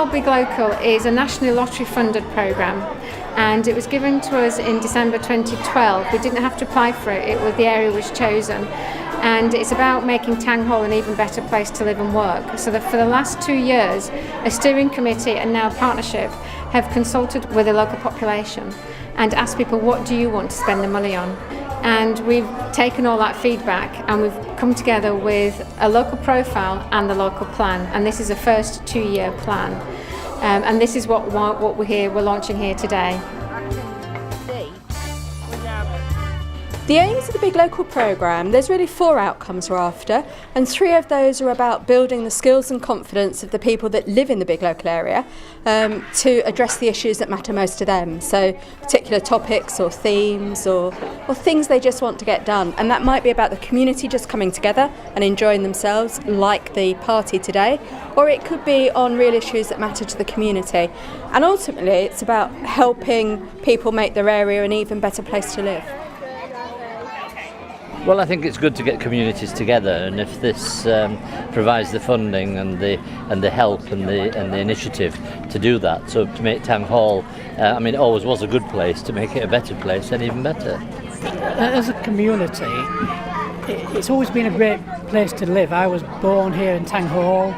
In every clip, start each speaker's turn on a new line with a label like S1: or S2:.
S1: Hall Big Local is a nationally lottery funded programme, and it was given to us in December 2012. We didn't have to apply for it, the area was chosen. And it's about making Tang Hall an even better place to live and work. So that for the last 2 years, a steering committee and now partnership have consulted with the local population and asked people, what do you want to spend the money on? And we've taken all that feedback and we've come together with a local profile and the local plan. And this is a first 2-year plan. And this is what we're launching here today.
S2: The aims of the Big Local programme, there's really 4 outcomes we're after, and 3 of those are about building the skills and confidence of the people that live in the Big Local area to address the issues that matter most to them. So particular topics or themes or things they just want to get done. And that might be about the community just coming together and enjoying themselves, like the party today, or it could be on real issues that matter to the community. And ultimately it's about helping people make their area an even better place to live.
S3: Well, I think it's good to get communities together, and if this provides the funding and the help and the initiative to do that, so to make Tang Hall, it always was a good place, to make it a better place, and even better.
S4: As a community, it's always been a great place to live. I was born here in Tang Hall,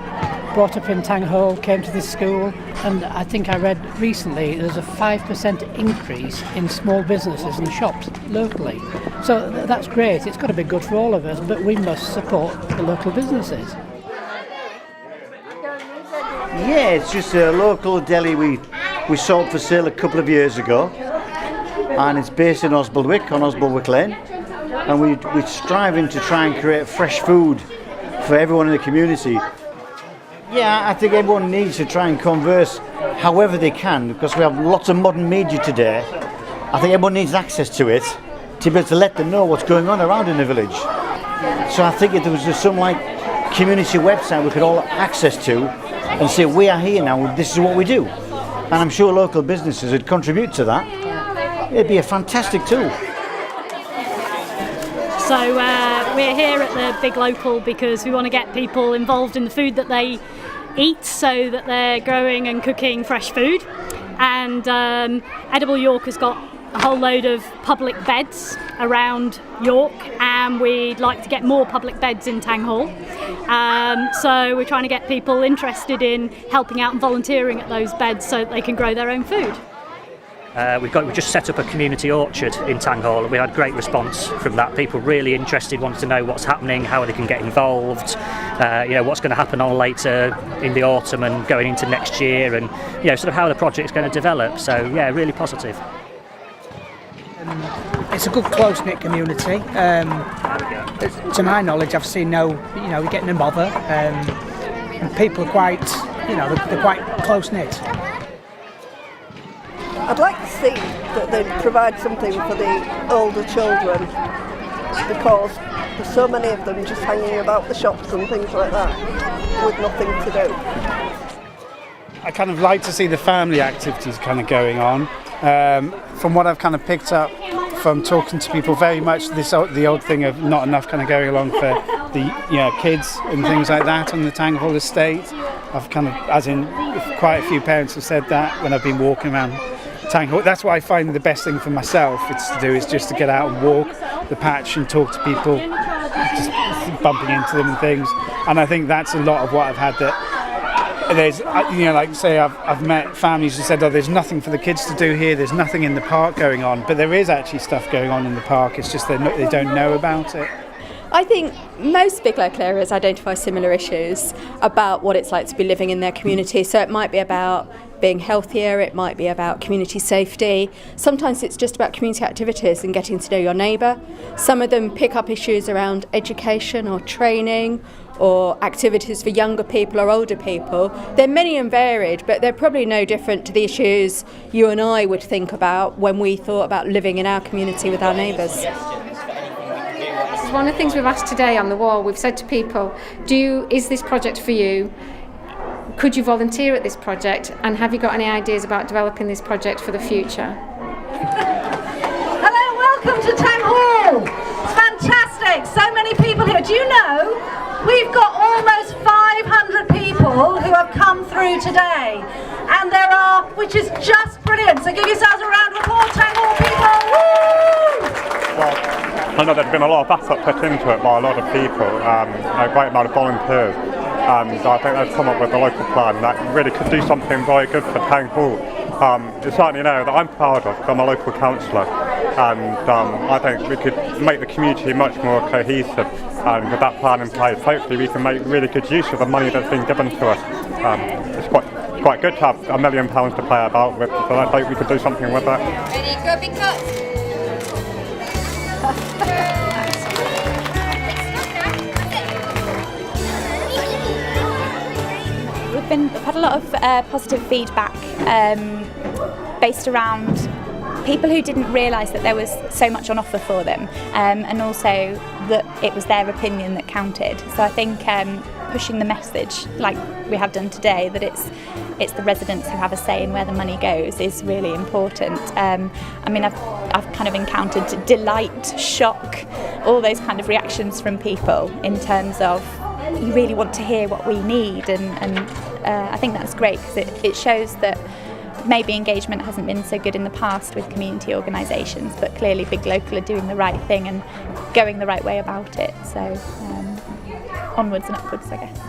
S4: brought up in Tang Hall, came to this school, and I think I read recently there's a 5% increase in small businesses and shops locally. So that's great. It's got to be good for all of us, but we must support the local businesses.
S5: Yeah, it's just a local deli we sold for sale a couple of years ago, and it's based in Osbaldwick, on Osbaldwick Lane, and we're striving to try and create fresh food for everyone in the community. Yeah, I think everyone needs to try and converse however they can, because we have lots of modern media today. I think everyone needs access to it to be able to let them know what's going on around in the village. So I think if there was just some community website we could all access to and say, we are here now, this is what we do. And I'm sure local businesses would contribute to that. It'd be a fantastic tool.
S6: So we're here at the Big Local because we want to get people involved in the food that they eat, so that they're growing and cooking fresh food. And Edible York has got a whole load of public beds around York, and we'd like to get more public beds in Tang Hall. So we're trying to get people interested in helping out and volunteering at those beds so that they can grow their own food.
S7: We've just set up a community orchard in Tang Hall, and we had great response from that. People really interested, wanted to know what's happening, how they can get involved, what's going to happen on later in the autumn and going into next year, and sort of how the project's going to develop. So yeah, really positive.
S4: It's a good close-knit community. To my knowledge, I've seen we're getting no bother, and people are quite, they're quite close-knit.
S8: I'd like to see that they provide something for the older children, because there's so many of them just hanging about the shops and things like that with nothing to do.
S9: I kind of like to see the family activities kind of going on. From what I've kind of picked up from talking to people, very much the old thing of not enough kind of going along for the kids and things like that on the Tang Hall estate. I've kind of, as in quite a few parents have said that when I've been walking around Tang Hall. That's what I find the best thing for myself is just to get out and walk the patch and talk to people, just bumping into them and things. And I think that's a lot of what I've had, that there's, I've met families who said, there's nothing for the kids to do here, there's nothing in the park going on, but there is actually stuff going on in the park, it's just they don't know about it.
S2: I think most big local areas identify similar issues about what it's like to be living in their community. So it might be about being healthier, it might be about community safety. Sometimes it's just about community activities and getting to know your neighbour. Some of them pick up issues around education or training or activities for younger people or older people. They're many and varied, but they're probably no different to the issues you and I would think about when we thought about living in our community with our neighbours.
S1: One of the things we've asked today on the wall, we've said to people, is this project for you? Could you volunteer at this project? And have you got any ideas about developing this project for the future?
S10: Hello, welcome to Tang Hall. It's fantastic. So many people here. Do you know we've got almost 500 people people who have come through today. And there are, which is just brilliant, so give yourselves a round of applause, Tang Hall people! Woo!
S11: Well, I know there's been a lot of effort put into it by a lot of people, a great amount of volunteers, and I think they've come up with a local plan that really could do something very good for Tang Hall. It's certainly an area that I'm proud of. I'm a local councillor, and I think we could make the community much more cohesive, and with that plan in place, hopefully we can make really good use of the money that's been given to us. It's quite good to have £1 million to play about with, so I hope we could do something with that.
S12: Ready, go big cuts.
S13: We've had a lot of positive feedback based around people who didn't realise that there was so much on offer for them, and also that it was their opinion that counted. So I think pushing the message, like we have done today, that it's the residents who have a say in where the money goes is really important. I mean, I've kind of encountered delight, shock, all those kind of reactions from people in terms of you really want to hear what we need, and I think that's great because it shows that maybe engagement hasn't been so good in the past with community organisations, but clearly Big Local are doing the right thing and going the right way about it. So onwards and upwards, I guess.